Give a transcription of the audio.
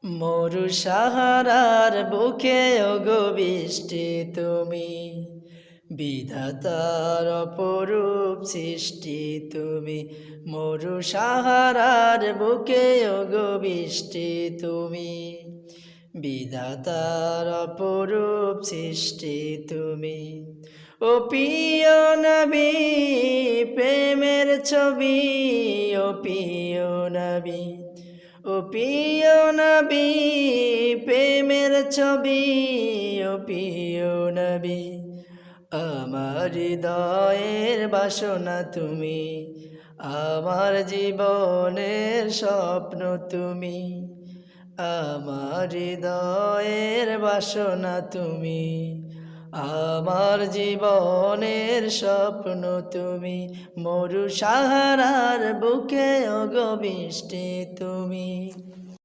মরু সাহারার বুকে ওগো বৃষ্টি তুমি, বিধাতার অপরূপ সৃষ্টি তুমি। মরু সাহারার বুকে ওগো বৃষ্টি তুমি, বিধাতার অপরূপ সৃষ্টি তুমি। ও প্রিয় নবী প্রেমের ছবি, ও প্রিয় নবী, ও প্রিয় নবী প্রেমের ছবি, ও প্রিয় নবী। আমার হৃদয়ের বাসনা তুমি, আমার জীবনের স্বপ্ন তুমি। আমার হৃদয়ের বাসনা তুমি, আমার জীবনের স্বপ্ন তুমি। মরু সাহারার বুকে ওগো বৃষ্টি তুমি।